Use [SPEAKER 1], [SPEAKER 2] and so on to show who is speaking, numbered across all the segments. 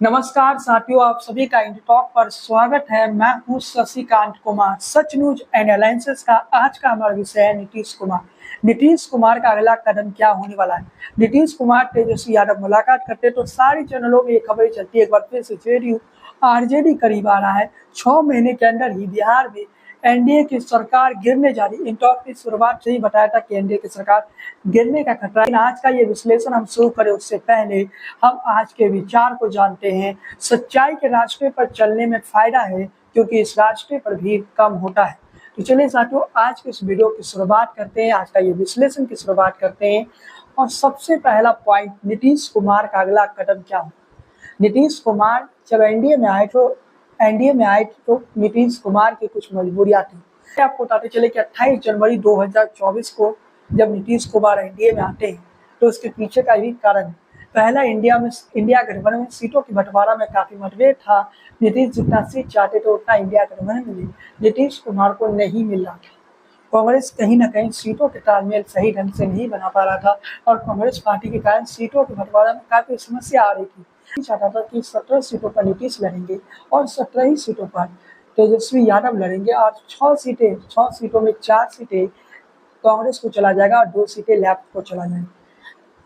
[SPEAKER 1] नमस्कार साथियों, आप सभी का इंडी टॉक पर स्वागत है। मैं हूं शशिकांत कुमार। सच न्यूज एनालिसिस का आज का हमारा विषय है नीतीश कुमार। नीतीश कुमार का अगला कदम क्या होने वाला है। नीतीश कुमार तेजस्वी यादव मुलाकात करते तो सारी चैनलों में ये खबरें चलती है। एक बार फिर से जेडीयू आरजेडी करीब आ रहा है। 6 महीने के अंदर ही बिहार में एनडीए की सरकार गिरने जा रही। इन टॉक की शुरुआत से ही बताया था कि एनडीए की सरकार गिरने का खतरा। लेकिन आज का ये विश्लेषण हम शुरू करें उससे पहले हम आज के विचार को जानते हैं। सच्चाई के रास्ते पर चलने में फायदा है, क्योंकि इस रास्ते पर भीड़ कम होता है। तो चलिए साथियों, आज के इस वीडियो की शुरुआत करते हैं। आज का ये विश्लेषण की शुरुआत करते हैं। और सबसे पहला पॉइंट, नीतीश कुमार का अगला कदम क्या हो। नीतीश कुमार जब एनडीए में आए तो नीतीश कुमार की कुछ मजबूरियां थी। आपको बताते चले कि 28 जनवरी 2024 को जब नीतीश कुमार एनडीए में आते हैं तो उसके पीछे का भी कारण है। पहला इंडिया गठबंधन में सीटों की बंटवारा में काफी मतभेद था। नीतीश जितना सीट चाहते थे उतना इंडिया गठबंधन में नीतीश कुमार को नहीं मिल रहा था। कांग्रेस कहीं न कहीं सीटों के तालमेल सही ढंग से नहीं बना पा रहा था और कांग्रेस पार्टी के कारण सीटों के बंटवारा में काफी समस्या आ रही थी। चाहता था कि 17 सीटों पर नीतीश लड़ेंगे और 17 ही सीटों पर तेजस्वी यादव लड़ेंगे और 6 सीटों में 4 सीटें कांग्रेस को चला जाएगा और 2 सीटें लेफ्ट को चला जाएगा।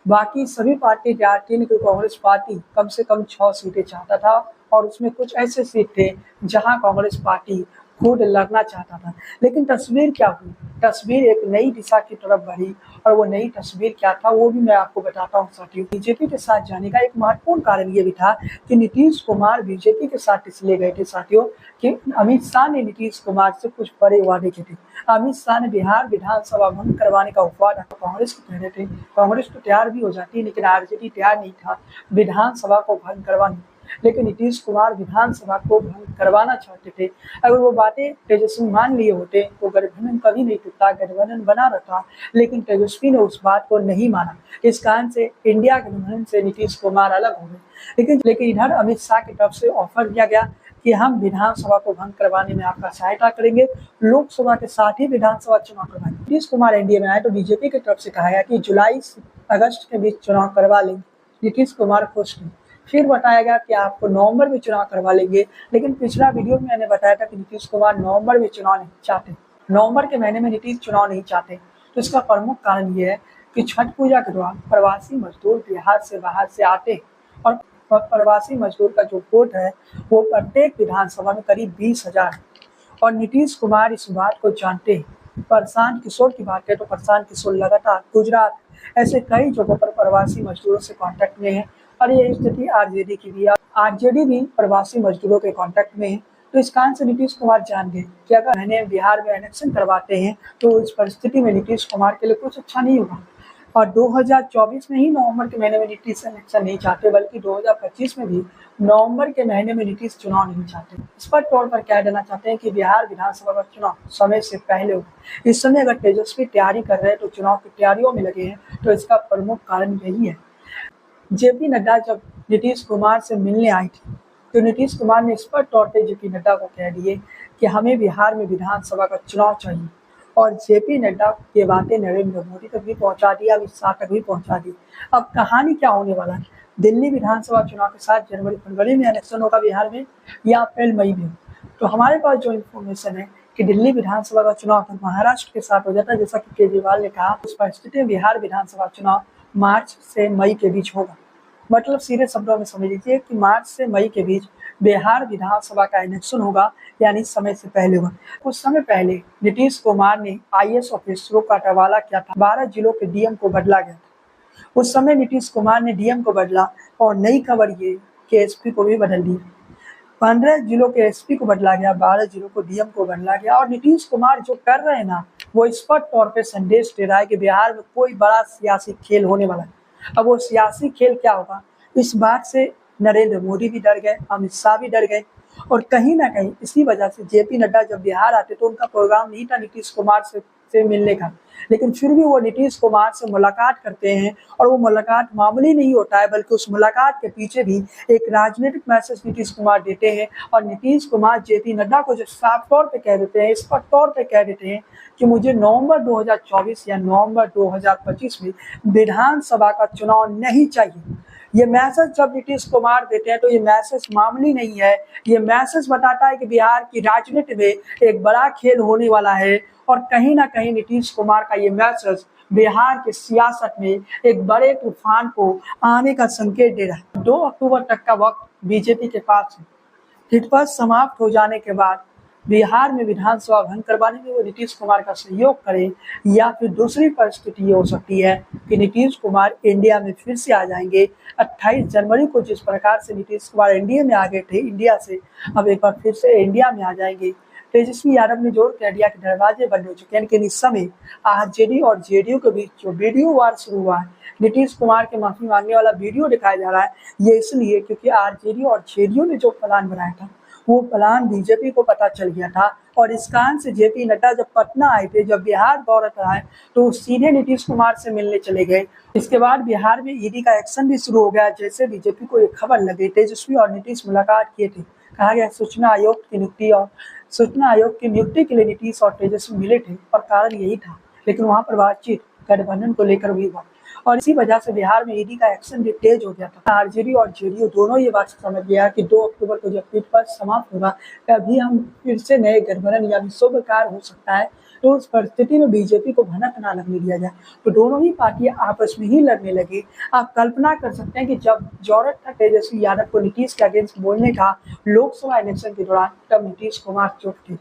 [SPEAKER 1] बाकी सभी पार्टी चाहती थी कि कांग्रेस पार्टी कम से कम 6 सीटें चाहता था और उसमें कुछ ऐसे सीट थे जहां कांग्रेस पार्टी खुद लड़ना चाहता था। लेकिन तस्वीर क्या हुई, तस्वीर एक नई दिशा की तरफ बढ़ी और वो नई तस्वीर क्या था वो भी मैं आपको बताता हूँ साथियों। बीजेपी के साथ जाने का एक महत्वपूर्ण कारण ये भी था कि नीतीश कुमार बीजेपी के साथ इसलिए गए थे साथियों कि अमित शाह ने नीतीश कुमार से कुछ बड़े वादे किए थे। अमित शाह ने बिहार विधानसभा भंग करवाने का वादा कांग्रेस को कह रहे थे। कांग्रेस तो तैयार भी हो जाती, लेकिन आरजेडी तैयार नहीं था विधानसभा को भंग करवाने। लेकिन नीतीश कुमार विधानसभा को भंग करवाना चाहते थे। अगर वो बातें तेजस्वी मान लिए होते तो गठबंधन कभी नहीं टूटता, गठबंधन बना रहता। लेकिन तेजस्वी ने उस बात को नहीं माना। इस कारण से इंडिया गठबंधन से नीतीश कुमार अलग हो गए। लेकिन इधर अमित शाह की तरफ से ऑफर दिया गया कि हम विधानसभा को भंग करवाने में आपका सहायता करेंगे, लोकसभा के साथ ही विधानसभा चुनाव करवाएंगे। नीतीश कुमार एनडीए में आए तो बीजेपी की तरफ से कहा गया कि जुलाई से अगस्त के बीच चुनाव करवा लेंगे। नीतीश कुमार खुश थे। फिर बताया गया कि आपको नवंबर में चुनाव करवा लेंगे। लेकिन पिछला वीडियो में मैंने बताया था कि नीतीश कुमार नवंबर में चुनाव नहीं चाहते। नवंबर के महीने में नीतीश चुनाव नहीं चाहते। तो इसका प्रमुख कारण ये है कि छठ पूजा के दौरान प्रवासी मजदूर बिहार से बाहर से आते और प्रवासी मजदूर का जो वोट है वो प्रत्येक विधानसभा में करीब 20,000 है। और नीतीश कुमार इस बात को जानते हैं। प्रशांत किशोर की बात करें तो प्रशांत किशोर लगातार गुजरात ऐसे कई जगहों पर प्रवासी मजदूरों से कांटेक्ट में है और ये स्थिति आरजेडी की भी है। आरजेडी भी प्रवासी मजदूरों के कांटेक्ट में है। तो इस कारण से नीतीश कुमार जान गए कि अगर मैंने बिहार में इलेक्शन करवाते हैं तो इस परिस्थिति में नीतीश कुमार के लिए कुछ अच्छा नहीं होगा। और 2024 में ही नवंबर के महीने में नीतीश इलेक्शन नहीं चाहते, बल्कि 2025 में भी नवंबर के महीने में नीतीश चुनाव नहीं चाहते। इस पर तौर पर कह देना चाहते हैं कि बिहार विधानसभा का चुनाव समय से पहले हो। इस समय अगर तेजस्वी तैयारी कर रहे हैं तो चुनाव की तैयारियों में लगे हैं, तो इसका प्रमुख कारण यही है। जेपी नड्डा जब नीतीश कुमार से मिलने आई थी तो नीतीश कुमार ने स्पष्ट तौर पर जेपी नड्डा को कह दिए कि हमें बिहार में विधानसभा का चुनाव चाहिए। और जेपी नड्डा की बातें नरेंद्र मोदी तक भी पहुंचा दिया, अमित शाह तक भी पहुंचा दी। अब कहानी क्या होने वाला है, दिल्ली विधानसभा चुनाव के साथ जनवरी फरवरी में इलेक्शन होगा बिहार में या अप्रैल मई में। तो हमारे पास जो इन्फॉर्मेशन है कि दिल्ली विधानसभा का चुनाव तो महाराष्ट्र के साथ हो जाता है, जैसा कि केजरीवाल ने कहा। उस परिस्थिति में बिहार विधानसभा चुनाव मार्च से मई के बीच होगा। मतलब सीधे शब्दों में समझ लीजिए कि मार्च से मई के बीच बिहार विधानसभा का इलेक्शन होगा, यानी समय से पहले होगा। कुछ समय पहले नीतीश कुमार ने आईएएस ऑफिसरों का तबादला किया था। 12 जिलों के डीएम को बदला गया था। उस समय नीतीश कुमार ने डीएम को बदला और नई खबर ये कि एसपी को भी बदल दिया। 15 जिलों के एसपी को बदला गया, 12 जिलों को डीएम को बदला गया। और नीतीश कुमार जो कर रहे हैं ना, वो स्पष्ट तौर पर संदेश दे रहा है कि बिहार में कोई बड़ा सियासी खेल होने वाला है। अब वो सियासी खेल क्या होगा, इस बात से नरेंद्र मोदी भी डर गए, अमित शाह भी डर गए। और कहीं ना कहीं इसी वजह से जेपी नड्डा जब बिहार आते तो उनका प्रोग्राम नहीं था नीतीश कुमार से मिलने का, लेकिन फिर भी वो नीतीश कुमार से मुलाकात करते हैं। और वो मुलाकात मामूली नहीं होता है, बल्कि उस मुलाकात के पीछे भी एक राजनीतिक मैसेज नीतीश कुमार देते हैं। और नीतीश कुमार जेपी नड्डा को जो साफ तौर पे कह देते हैं, स्पष्ट तौर पे कह देते हैं कि मुझे नवंबर 2024 या नवंबर 2025 में विधानसभा का चुनाव नहीं चाहिए। ये मैसेज जब नीतीश कुमार देते हैं तो ये मैसेज मामूली नहीं है। ये मैसेज बताता है कि बिहार की राजनीति में एक बड़ा खेल होने वाला है और कहीं ना कहीं नीतीश कुमार का ये मैसेज बिहार की सियासत में एक बड़े तूफान को आने का संकेत दे रहा है। 2 अक्टूबर तक का वक्त बीजेपी के पास है। हितपथ समाप्त हो जाने के बाद बिहार में विधानसभा भंग करवाने में वो नीतीश कुमार का सहयोग करें, या फिर दूसरी परिस्थिति ये हो सकती है कि नीतीश कुमार इंडिया में फिर से आ जाएंगे। 28 जनवरी को जिस प्रकार से नीतीश कुमार एनडीए में आ गए थे इंडिया से, अब एक बार फिर से इंडिया में आ जाएंगे। तेजस्वी यादव ने जोर कह दिया कि दरवाजे बंद हो चुके हैं, लेकिन इस समय आरजेडी और जेडीयू के बीच जो वीडियो वार शुरू हुआ है, नीतीश कुमार के माफी मांगने वाला वीडियो दिखाया जा रहा है, ये इसलिए क्योंकि आरजेडी और जेडीयू ने जो प्लान बनाया था वो प्लान बीजेपी को पता चल गया था। और इस कारण से जेपी नड्डा जब पटना आए थे, जब बिहार दौरे पर आए, तो सीधे नीतीश कुमार से मिलने चले गए। इसके बाद बिहार में ईडी का एक्शन भी शुरू हो गया। जैसे बीजेपी को एक खबर लगी, तेजस्वी और नीतीश मुलाकात किए थे, कहा गया सूचना आयोग की नियुक्ति के लिए नीतीश और तेजस्वी मिले थे और कारण यही था। लेकिन वहां पर बातचीत गठबंधन को लेकर हुई हुआ और इसी वजह से बिहार में ईडी का एक्शन भी तेज हो गया था। आरजेडी और जेडीयू दोनों ये बात समझ गया कि 2 अक्टूबर को जब हितपथ समाप्त होगा तभी हम फिर से नए गठबंधन या विश्वकार हो सकता है। तो उस परिस्थिति में बीजेपी को भनक ना लगने दिया जाए, तो दोनों ही पार्टियां आपस में ही लड़ने लगी। आप कल्पना कर सकते हैं कि जब जरूरत था तेजस्वी यादव को नीतीश के अगेंस्ट बोलने का लोकसभा इलेक्शन के दौरान, तब नीतीश कुमार चुप थे।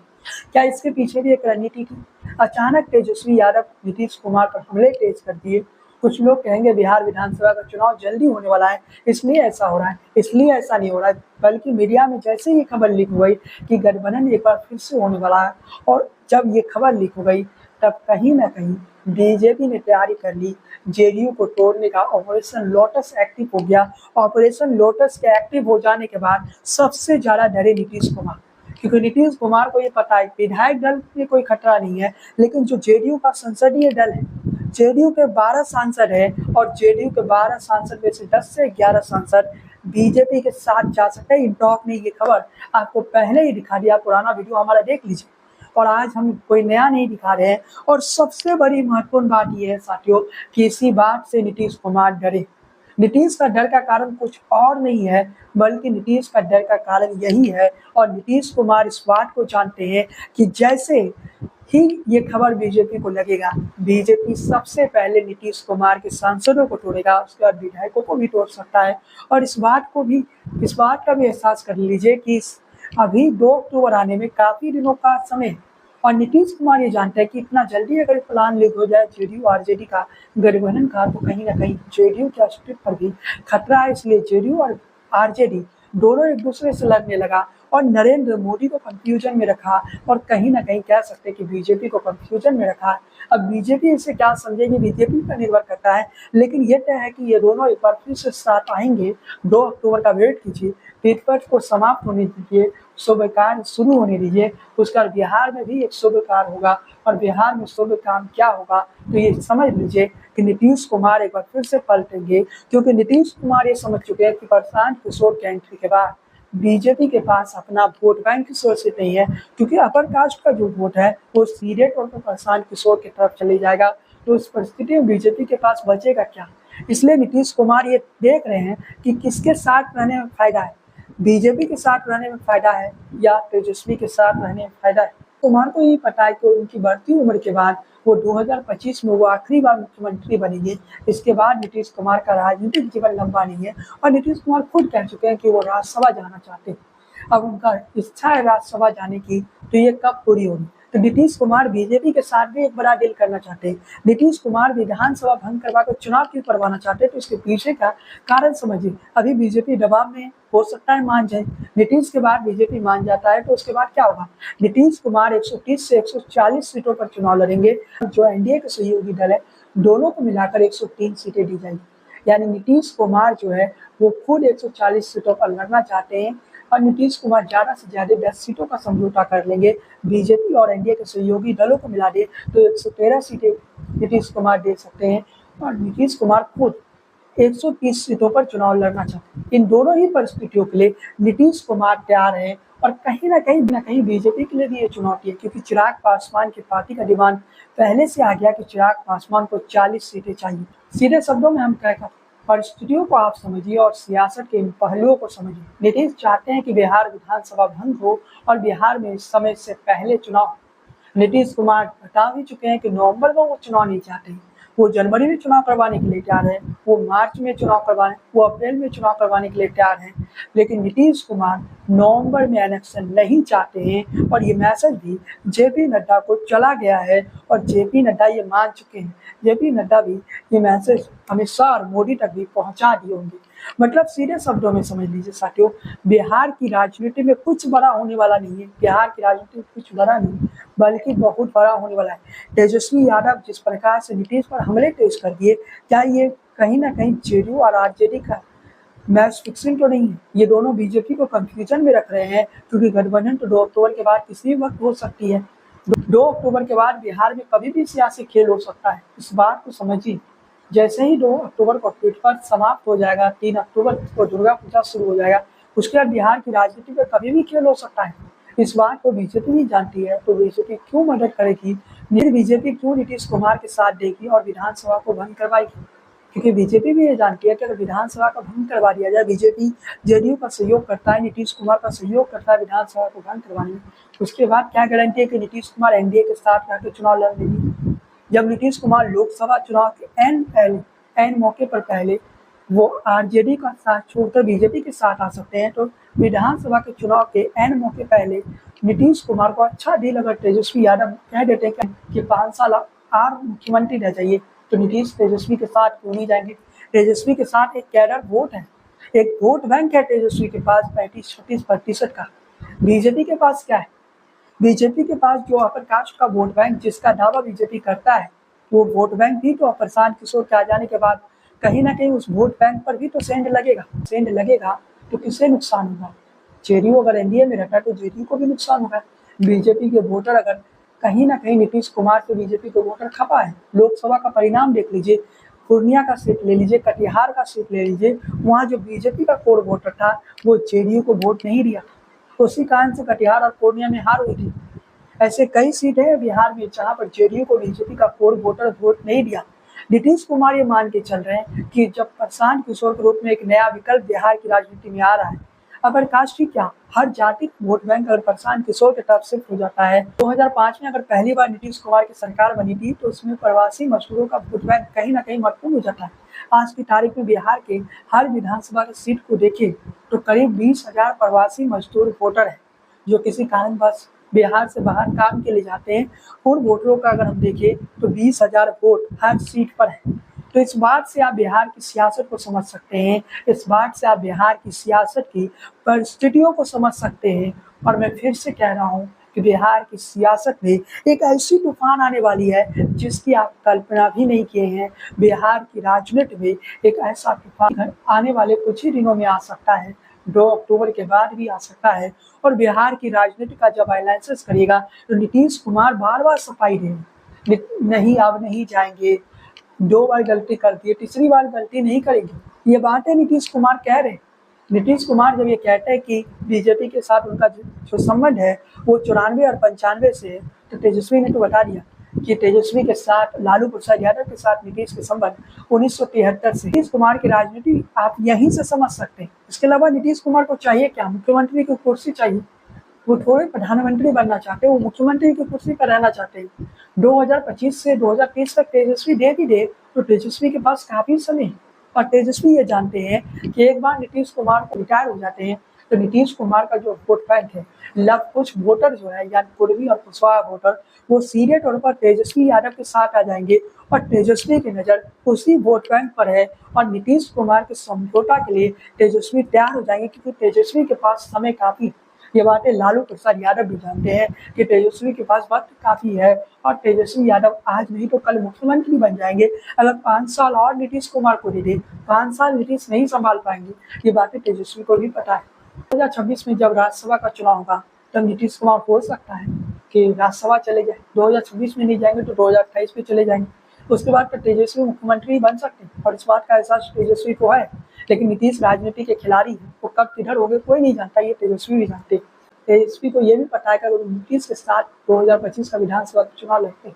[SPEAKER 1] क्या इसके पीछे भी एक रणनीति थी? अचानक तेजस्वी यादव नीतीश कुमार पर हमले तेज कर दिए। कुछ लोग कहेंगे बिहार विधानसभा का चुनाव जल्दी होने वाला है, इसलिए ऐसा हो रहा है। इसलिए ऐसा नहीं हो रहा है, बल्कि मीडिया में जैसे ही खबर लीक हो गई कि गठबंधन एक बार फिर से होने वाला है, और जब ये खबर लीक हो गई तब कहीं ना कहीं बीजेपी ने तैयारी कर ली जेडीयू को तोड़ने का। ऑपरेशन लोटस एक्टिव हो गया। ऑपरेशन लोटस के एक्टिव हो जाने के बाद सबसे ज्यादा डरे नीतीश कुमार, क्योंकि नीतीश कुमार को ये पता है विधायक दल में कोई खतरा नहीं है, लेकिन जो जेडीयू का संसदीय दल है, जेडीयू के 12 सांसद है और जेडीयू के 12 सांसद में से 10 से 11 सांसद बीजेपी के साथ जा सकते हैं। इंटॉक ने ये खबर आपको पहले ही दिखा दिया, पुराना वीडियो हमारा देख लीजिए, और आज हम कोई नया नहीं दिखा रहे हैं। और सबसे बड़ी महत्वपूर्ण बात यह है साथियों कि इसी बात से नीतीश कुमार डरे। नीतीश का डर का कारण कुछ और नहीं है, बल्कि नीतीश का डर का कारण यही है। और नीतीश कुमार इस बात को जानते हैं कि जैसे ही ये खबर बीजेपी को लगेगा, बीजेपी सबसे पहले नीतीश कुमार के सांसदों को तोड़ेगा, उसके बाद विधायकों को भी तोड़ सकता है। और इस बात का भी एहसास कर लीजिए कि अभी 2 अक्टूबर आने में काफी दिनों का समय है, और नीतीश कुमार ये जानते हैं कि इतना जल्दी अगर प्लान लीक हो जाए जेडीयू आरजेडी का गठबंधन का, तो कहीं ना कहीं जेडीयू के अस्तित्व पर भी खतरा है। इसलिए जेडीयू और आरजेडी दोनों एक दूसरे से लड़ने लगा और नरेंद्र मोदी को कंफ्यूजन में रखा, और कहीं ना कहीं कह सकते हैं कि बीजेपी को कंफ्यूजन में रखा। अब बीजेपी इसे क्या समझेगी, बीजेपी पर निर्भर करता है, लेकिन ये तय है कि ये दोनों एक बार फिर से साथ आएंगे। 2 अक्टूबर का वेट कीजिए, हितपथ को समाप्त होने दीजिए, शुभ कार्य शुरू होने दीजिए। उसके बाद बिहार में भी एक शुभ कार्य होगा, और बिहार में शुभ काम क्या होगा तो ये समझ लीजिए कि नीतीश कुमार एक बार फिर से पलटेंगे, क्योंकि नीतीश कुमार ये समझ चुके हैं कि प्रशांत किशोर के एंट्री के बाद बीजेपी के पास अपना वोट बैंक की सोर्स नहीं है, क्योंकि अपर कास्ट का जो वोट है वो सीधे तौर पर प्रशांत किशोर की तरफ चले जाएगा। तो इस परिस्थिति में बीजेपी के पास बचेगा क्या? इसलिए नीतीश कुमार ये देख रहे हैं कि किसके साथ रहने में फायदा है, बीजेपी के साथ रहने में फायदा है या तेजस्वी के साथ रहने में फायदा है। कुमार को ये पता है कि उनकी बढ़ती उम्र के बाद वो 2025 में वो आखिरी बार मुख्यमंत्री बनेंगे। इसके बाद नीतीश कुमार का राजनीतिक जीवन लंबा नहीं है, और नीतीश कुमार खुद कह चुके हैं कि वो राज्यसभा जाना चाहते हैं। अब उनका इच्छा है राज्यसभा जाने की, तो ये कब पूरी होगी? तो नीतीश कुमार बीजेपी के साथ भी एक बड़ा डील करना चाहते हैं। नीतीश कुमार विधानसभा भंग करवाकर चुनाव क्यों करवाना चाहते हैं, तो इसके पीछे का कारण समझिए। अभी बीजेपी दबाव में हो सकता है मान जाए, नीतीश के बाद बीजेपी मान जाता है तो उसके बाद क्या होगा? नीतीश कुमार 130 से 140 सीटों पर चुनाव लड़ेंगे। जो एनडीए के सहयोगी दल है, दोनों को मिलाकर 103 सीटें दी जाएंगी। यानी नीतीश कुमार जो है वो खुद 140 सीटों पर लड़ना चाहते हैं, और नीतीश कुमार ज्यादा से ज्यादा 10 सीटों का समझौता कर लेंगे। बीजेपी और एनडीए के सहयोगी दलों को मिला दे तो 113 सीटें नीतीश कुमार दे सकते हैं, और नीतीश कुमार खुद 130 सीटों पर चुनाव लड़ना चाहते हैं। इन दोनों ही परिस्थितियों के लिए नीतीश कुमार तैयार है, और कहीं ना कहीं बीजेपी के लिए भी ये चुनौती है, क्योंकि चिराग पासवान की पार्टी का डिमांड पहले से आ गया कि चिराग पासवान को 40 सीटें चाहिए। सीधे शब्दों में हम परिस्थितियों को आप समझिए और सियासत के इन पहलुओं को समझिए। नीतीश चाहते हैं कि बिहार विधानसभा भंग हो और बिहार में इस समय से पहले चुनाव हो। नीतीश कुमार बता भी चुके हैं कि नवंबर में वो चुनाव नहीं चाहते, वो जनवरी में चुनाव करवाने के लिए तैयार है, वो मार्च में चुनाव करवाने, वो अप्रैल में चुनाव करवाने के लिए तैयार है। लेकिन नीतीश कुमार नवंबर में इलेक्शन नहीं चाहते हैं और ये मैसेज भी जेपी नड्डा को चला गया है और जेपी नड्डा ये मान चुके हैं। जेपी नड्डा भी ये मैसेज अमित शाह और मोदी तक भी पहुंचा दिए होंगे। मतलब सीधे शब्दों में समझ लीजिए साथियों, बिहार की राजनीति में कुछ बड़ा होने वाला नहीं है। बिहार की राजनीति में कुछ बड़ा नहीं बल्कि बहुत बड़ा होने वाला है। तेजस्वी यादव जिस प्रकार से नीतीश पर हमले तेज कर दिए, क्या ये कहीं ना कहीं जेडीयू और आरजेडी का मैच फिक्सिंग तो नहीं है? ये दोनों बीजेपी को कंफ्यूजन में रख रहे हैं, क्योंकि गठबंधन तो 2 अक्टूबर के बाद किसी वक्त हो सकती है। 2 अक्टूबर के बाद बिहार में कभी भी सियासी खेल हो सकता है, इस बात को समझिए। जैसे ही 2 अक्टूबर को ट्वीट पर समाप्त हो जाएगा, 3 अक्टूबर को दुर्गा पूजा शुरू हो जाएगा, उसके बाद बिहार की राजनीति में कभी भी खेल हो सकता है। इस बात को बीजेपी भी जानती है, तो बीजेपी क्यों मदद करेगी, बीजेपी क्यों नीतीश कुमार के साथ देगी और विधानसभा को भंग करवाएगी? क्योंकि बीजेपी भी ये जानती है कि अगर विधानसभा का भंग करवा दिया जाए, बीजेपी जेडीयू का सहयोग करता है, नीतीश कुमार का सहयोग करता है विधानसभा को भंग करवाने में, उसके बाद क्या गारंटी है कि नीतीश कुमार एनडीए के साथ रहकर चुनाव लड़ लेंगे? जब नीतीश कुमार लोकसभा चुनाव के एन मौके पर पहले वो आरजेडी का साथ छोड़कर बीजेपी के साथ आ सकते हैं, तो विधानसभा के चुनाव के एन मौके पहले नीतीश कुमार को अच्छा डील अगर तेजस्वी यादव कह देते हैं कि 5 साल और मुख्यमंत्री रह जाइए, तो नीतीश तेजस्वी के साथ क्यों नहीं जाएंगे? तेजस्वी के साथ एक कैडर वोट है, एक वोट बैंक है तेजस्वी के पास 35-36% का। बीजेपी के पास क्या है? बीजेपी के पास जो अपर कास्ट का वोट बैंक जिसका दावा बीजेपी करता है, वो वोट बैंक भी तो प्रशांत किशोर के आ जाने के बाद कहीं ना कहीं उस वोट बैंक पर भी तो सेंड लगेगा। तो किससे नुकसान होगा? जेडीयू अगर एनडीए में रहता है तो जेडीयू को भी नुकसान होगा। बीजेपी के वोटर अगर कहीं ना कहीं नीतीश कुमार से बीजेपी के वोटर खपा है। लोकसभा का परिणाम देख लीजिए, पूर्णिया का सीट ले लीजिए, कटिहार का सीट ले लीजिए, वहाँ जो बीजेपी का कोर वोटर था वो जेडीयू को वोट नहीं दिया, तो उसी कारण से कटिहार और पूर्णिया में हार हुई थी। ऐसे कई सीटें हैं बिहार में जहां पर जेडीयू को बीजेपी का कोर वोटर वोट नहीं दिया। नीतीश कुमार ये मान के चल रहे हैं कि जब प्रशांत किशोर के रूप में एक नया विकल्प बिहार की राजनीति में आ रहा है, अगर कास्ट ही क्या हर जाति वोट बैंक अगर प्रशांत किशोर की तरफ शिफ्ट हो जाता है। 2005 में अगर पहली बार नीतीश कुमार की सरकार बनी थी तो उसमें प्रवासी मजदूरों का वोट बैंक कहीं ना कहीं महत्वपूर्ण हो जाता है। आज की तारीख में बिहार के हर विधानसभा की सीट को देखें तो करीब 20,000 प्रवासी मजदूर वोटर है जो किसी कारणवश बिहार से बाहर काम के लिए जाते हैं। उन वोटरों का अगर हम देखें तो 20,000 वोट हर सीट पर है। तो इस बात से आप बिहार की सियासत को समझ सकते हैं, इस बात से आप बिहार की सियासत की परिस्थितियों को समझ सकते हैं। और मैं फिर से कह रहा हूँ कि बिहार की सियासत में एक ऐसी तूफान आने वाली है जिसकी आप कल्पना भी नहीं किए हैं। बिहार की राजनीति में एक ऐसा तूफान आने वाले कुछ ही दिनों में आ सकता है, 2 अक्टूबर के बाद भी आ सकता है। और बिहार की राजनीति का जब एनालिसिस करेगा तो नीतीश कुमार बार बार सफाई देंगे, नहीं अब नहीं जाएंगे, 2 बार गलती कर दी, तीसरी बार गलती नहीं करेंगे। ये बातें नीतीश कुमार कह रहे हैं। नीतीश कुमार जब ये कहते हैं कि बीजेपी के साथ उनका जो संबंध है वो 94 और 95 से है, तो तेजस्वी ने तो बता दिया कि तेजस्वी के साथ लालू प्रसाद यादव के साथ नीतीश के संबंध 1973 से। नीतीश कुमार की राजनीति आप यहीं से समझ सकते हैं। इसके अलावा नीतीश कुमार को चाहिए क्या? मुख्यमंत्री की कुर्सी चाहिए। वो थोड़े प्रधानमंत्री बनना चाहते, वो मुख्यमंत्री की कुर्सी पर रहना चाहते हैं। 2025 से 2030 तक तेजस्वी दे भी दे तो तेजस्वी के पास काफी समय है। और तेजस्वी ये जानते हैं कि एक बार नीतीश कुमार को रिटायर हो जाते हैं तो नीतीश कुमार का जो वोट बैंक है, कुछ वोटर जो है यानी पूर्वी और कुशवाहा वोटर, वो सीधे तौर पर तेजस्वी यादव के साथ आ जाएंगे और तेजस्वी की नज़र उसी वोट बैंक पर है। और नीतीश कुमार के समझौता के लिए तेजस्वी तैयार हो जाएंगे क्योंकि तेजस्वी के पास समय काफी। ये बातें लालू प्रसाद यादव भी जानते हैं कि तेजस्वी के पास वक्त काफी है और तेजस्वी यादव आज नहीं तो कल मुख्यमंत्री बन जाएंगे। अगर 5 साल और नीतीश कुमार को दे दे, 5 साल नीतीश नहीं संभाल पाएंगे, ये बातें तेजस्वी को भी पता है। 2026 में जब राज्यसभा का चुनाव होगा तब नीतीश कुमार हो सकता है कि राज्यसभा चले जाए। 2026 में नहीं जाएंगे तो 2028 में चले जाएंगे। उसके बाद तो तेजस्वी मुख्यमंत्री बन सकते हैं और इस बात का एहसास तेजस्वी को है। लेकिन नीतीश राजनीति के खिलाड़ी हैं, वो कब किधर हो गए कोई नहीं जानता, ये तेजस्वी भी जानते। तेजस्वी को ये भी पता है कि अगर नीतीश के साथ 2025 का विधानसभा चुनाव लड़ते हैं,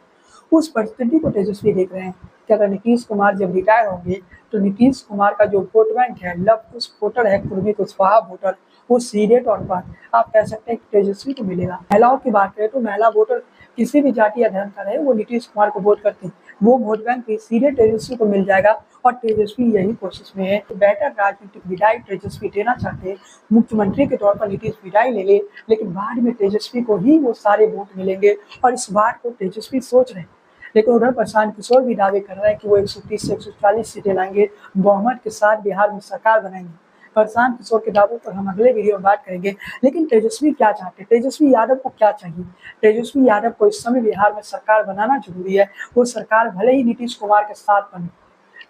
[SPEAKER 1] उस परिस्थिति को तेजस्वी देख रहे हैं कि अगर नीतीश कुमार जब रिटायर होंगे तो नीतीश कुमार का जो वोट बैंक है, लव कुश वोटर है, कुर्मी कुशवाहा वोटर, वो सीधे तौर पर आप कह सकते हैं कि तेजस्वी को मिलेगा। महिलाओं की बात करें तो महिला वोटर किसी भी जाति या धर्म का रहे, वो नीतीश कुमार को वोट करते हैं, वो वोट बैंक भी सीधे तेजस्वी को मिल जाएगा। और तेजस्वी यही कोशिश में है, बेहतर राजनीतिक विदाई तेजस्वी देना चाहते हैं। मुख्यमंत्री के तौर पर नीतीश विदाई ले ले, लेकिन बाद में तेजस्वी को ही वो सारे वोट मिलेंगे और इस बात को तेजस्वी सोच रहे हैं। लेकिन उधर प्रशांत किशोर भी दावे कर रहे हैं कि वो 130 से 140 सीटें लाएंगे, बहुमत के साथ बिहार में सरकार बनाएंगे। प्रशांत किशोर के दावों पर हम अगले वीडियो में बात करेंगे। लेकिन तेजस्वी क्या चाहते हैं, तेजस्वी यादव को क्या चाहिए? तेजस्वी यादव को इस समय बिहार में सरकार बनाना जरूरी है। वो सरकार भले ही नीतीश कुमार के साथ बने।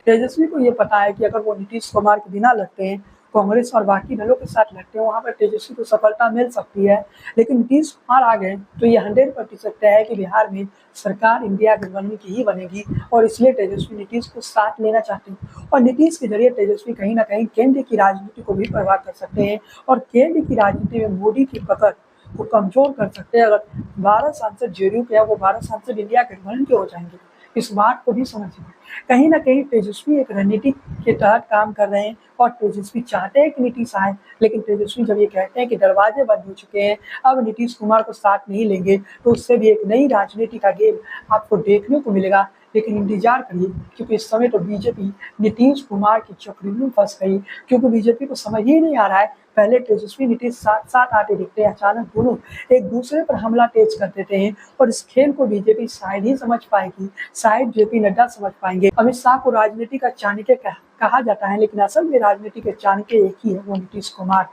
[SPEAKER 1] तेजस्वी को ये पता है कि अगर वो नीतीश कुमार के बिना लड़ते हैं, कांग्रेस और बाकी दलों के साथ लड़ते हैं, वहाँ पर तेजस्वी को सफलता मिल सकती है। लेकिन नीतीश कुमार आ गए तो ये 100% तय है कि बिहार में सरकार इंडिया गठबंधन की ही बनेगी और इसलिए तेजस्वी नीतीश को साथ लेना चाहते हैं। और नीतीश के जरिए तेजस्वी कहीं ना कहीं केंद्र की राजनीति को भी प्रभावित कर सकते हैं और केंद्र की राजनीति में मोदी की पकड़ को कमजोर कर सकते हैं। अगर 12 सांसद जेडीयू के, वो 12 सांसद इंडिया गठबंधन के हो जाएंगे, इस बात को भी समझिए। कहीं ना कहीं तेजस्वी एक रणनीति के तहत काम कर रहे हैं और तेजस्वी चाहते हैं कि नीतीश आए। लेकिन तेजस्वी जब ये कहते हैं कि दरवाजे बंद हो चुके हैं, अब नीतीश कुमार को साथ नहीं लेंगे, तो उससे भी एक नई राजनीति का गेम आपको देखने को मिलेगा। लेकिन इंतजार करिए, क्योंकि इस समय तो बीजेपी नीतीश कुमार की चक्री में फंस गई, क्योंकि बीजेपी को समझ ही नहीं आ रहा है। पहले तेजस्वी नीतीश साथ साथ आते दिखते हैं, अचानक दोनों एक दूसरे पर हमला तेज कर देते हैं और इस खेल को बीजेपी शायद ही समझ पाएगी, शायद जेपी नड्डा समझ पाएंगे। अमित शाह को राजनीति का चाणक्य कहा जाता है, लेकिन असल में राजनीति के चाणक्य एक ही है, वो नीतीश कुमार।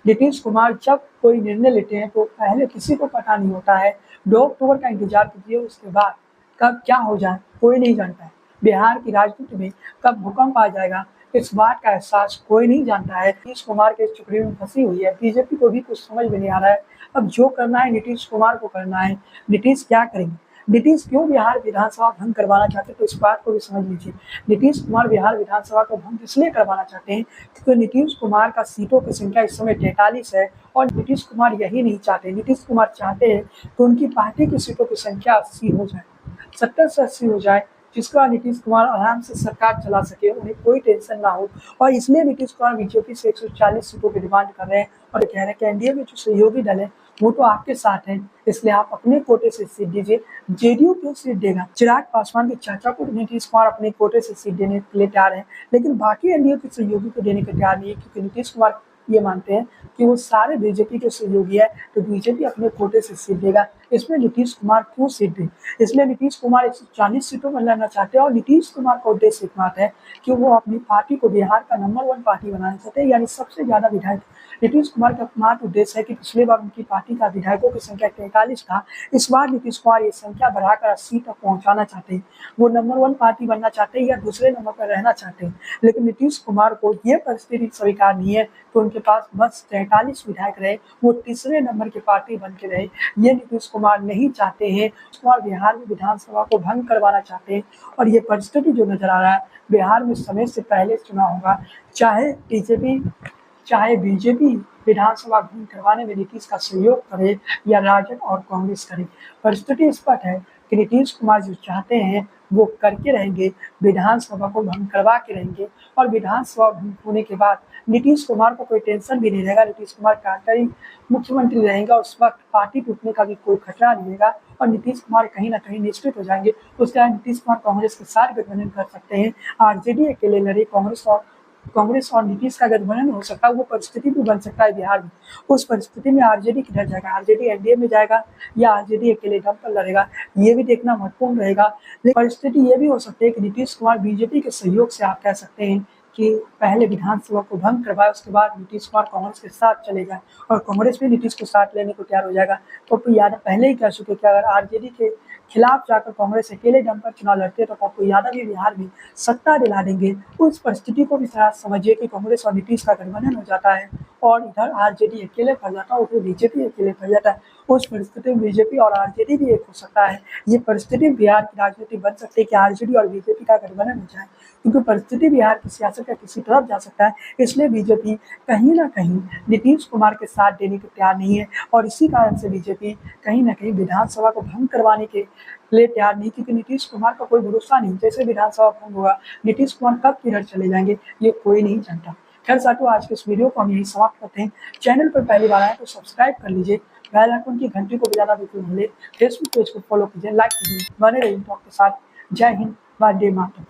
[SPEAKER 1] नीतीश कुमार जब कोई निर्णय लेते हैं तो पहले किसी को पता नहीं होता है। 2 अक्टूबर का इंतजार कीजिए, उसके बाद कब क्या हो जाए कोई नहीं जानता है। बिहार की राजनीति में कब भूकंप आ जाएगा, इस बात का एहसास कोई नहीं जानता है। नीतीश कुमार के चुकड़ी में फंसी हुई है, बीजेपी को भी कुछ समझ में नहीं आ रहा है। अब जो करना है नीतीश कुमार को करना है। नीतीश क्या करेंगे, नीतीश क्यों बिहार विधानसभा भंग करवाना चाहते हैं, तो इस बात को भी समझ लीजिए। नीतीश कुमार बिहार विधानसभा को भंग इसलिए करवाना चाहते हैं क्योंकि नीतीश कुमार का सीटों की संख्या इस समय 43 है और नीतीश कुमार यही नहीं चाहते। नीतीश कुमार चाहते हैं कि उनकी पार्टी की सीटों की संख्या 80 हो जाए, 70 से 80 हो जाए, जिसका नीतीश कुमार आराम से सरकार चला सके, उन्हें कोई टेंशन ना हो। और इसलिए नीतीश कुमार बीजेपी से 140 सीटों की डिमांड कर रहे हैं और कह रहे हैं कि एनडीए में जो सहयोगी दल है वो तो आपके साथ है, इसलिए आप अपने कोटे से सीट दीजिए। जेडीयू क्यों सीट देगा? चिराग पासवान के चाचा को नीतीश कुमार अपने कोटे से सीट देने के लिए तैयार है, लेकिन बाकी एनडीए के सहयोगी को देने के तैयार नहीं है, क्योंकि नीतीश कुमार ये मानते हैं कि वो सारे बीजेपी के सहयोगी है, तो बीजेपी अपने कोटे से सीट देगा। इसमें नीतीश कुमार क्यों सीट दे? इसलिए नीतीश कुमार 140 सीटों में लड़ना चाहते हैं और नीतीश कुमार का उद्देश्य एकमात्र है कि वो अपनी पार्टी को बिहार का नंबर 1 पार्टी बनाना चाहते हैं, यानी सबसे ज्यादा विधायक। नीतीश कुमार का एकमात्र उद्देश्य है कि पिछले बार उनकी पार्टी का विधायकों की संख्या 43 था, इस बार नीतीश कुमार ये संख्या बढ़ाकर 80 तक पहुंचाना चाहते हैं। वो नंबर 1 पार्टी बनना चाहते हैं या दूसरे नंबर पर रहना चाहते हैं। लेकिन नीतीश कुमार को ये परिस्थिति स्वीकार नहीं है तो उनके पास बस 43 विधायक रहे, वो तीसरे नंबर की पार्टी बन के रहे। ये नीतीश कुमार नहीं चाहते हैं। कुमार बिहार में विधानसभा को भंग करवाना चाहते हैं और ये परिस्थिति जो नजर आ रहा है, बिहार में समय से पहले चुनाव होगा, चाहे बीजेपी विधानसभा भंग करवाने में नीतीश का सहयोग करे या राजद और कांग्रेस करे। परिस्थिति स्पष्ट है कि नीतीश कुमार जो चाहते हैं वो करके रहेंगे, विधानसभा को भंग करवा के रहेंगे और विधानसभा भंग होने के बाद नीतीश कुमार को कोई टेंशन भी नहीं रहेगा। नीतीश कुमार कार्यकारी मुख्यमंत्री रहेंगे, उस वक्त पार्टी टूटने का भी कोई खतरा नहीं रहेगा और नीतीश कुमार कहीं ना कहीं निश्चित हो जाएंगे। उसके बाद नीतीश कुमार कांग्रेस के साथ गठबंधन कर सकते हैं। आरजेडी अकेले लड़े, कांग्रेस और नीतीश का गठबंधन हो सकता है, वो परिस्थिति भी बन सकता है बिहार में। उस परिस्थिति में आरजेडी किधर जाएगा, आरजेडी एनडीए में जाएगा या आरजेडी अकेले दम पर लड़ेगा, ये भी देखना महत्वपूर्ण रहेगा। लेकिन परिस्थिति ये भी हो सकती है कि नीतीश कुमार बीजेपी के सहयोग से आप कह सकते हैं कि पहले विधानसभा को भंग करवाए, उसके बाद नीतीश कुमार कांग्रेस के साथ चले जाए और कांग्रेस भी नीतीश को साथ लेने को तैयार हो जाएगा। पप्पू यादव पहले ही कह चुके कि अगर आरजेडी के खिलाफ जाकर कांग्रेस अकेले दम पर चुनाव लड़ते तो पप्पू यादव भी बिहार में सत्ता दिला देंगे। उस परिस्थिति को भी समझिए कि कांग्रेस और नीतीश का गठबंधन हो जाता है और इधर आरजेडी अकेले पड़ जाता है, उधर बीजेपी अकेले पड़ जाता है। उस परिस्थिति में बीजेपी और आरजेडी भी एक हो सकता है। ये परिस्थिति बिहार की राजनीति बन सकती है कि आरजेडी और बीजेपी का गठबंधन हो जाए, क्योंकि परिस्थिति बिहार की सियासत का किसी तरफ जा सकता है। इसलिए बीजेपी कहीं ना कहीं नीतीश कुमार के साथ देने को तैयार नहीं है और इसी कारण से बीजेपी कहीं ना कहीं विधानसभा को भंग करवाने के ले तैयार नहीं, क्योंकि नीतीश कुमार का कोई भरोसा नहीं। जैसे विधानसभा भंग होगा, नीतीश कुमार कब किधर चले जाएंगे ये कोई नहीं जानता। खैर साथियों, आज के इस वीडियो को हम यही समाप्त करते हैं। चैनल पर पहली बार आए तो सब्सक्राइब कर लीजिए, बेल आइकन की घंटी को बजाना बिल्कुल भूले। फेसबुक पेज को फॉलो कीजिए, लाइक कीजिए। बने रहिए टॉक के साथ। जय हिंद, वंदे मातरम।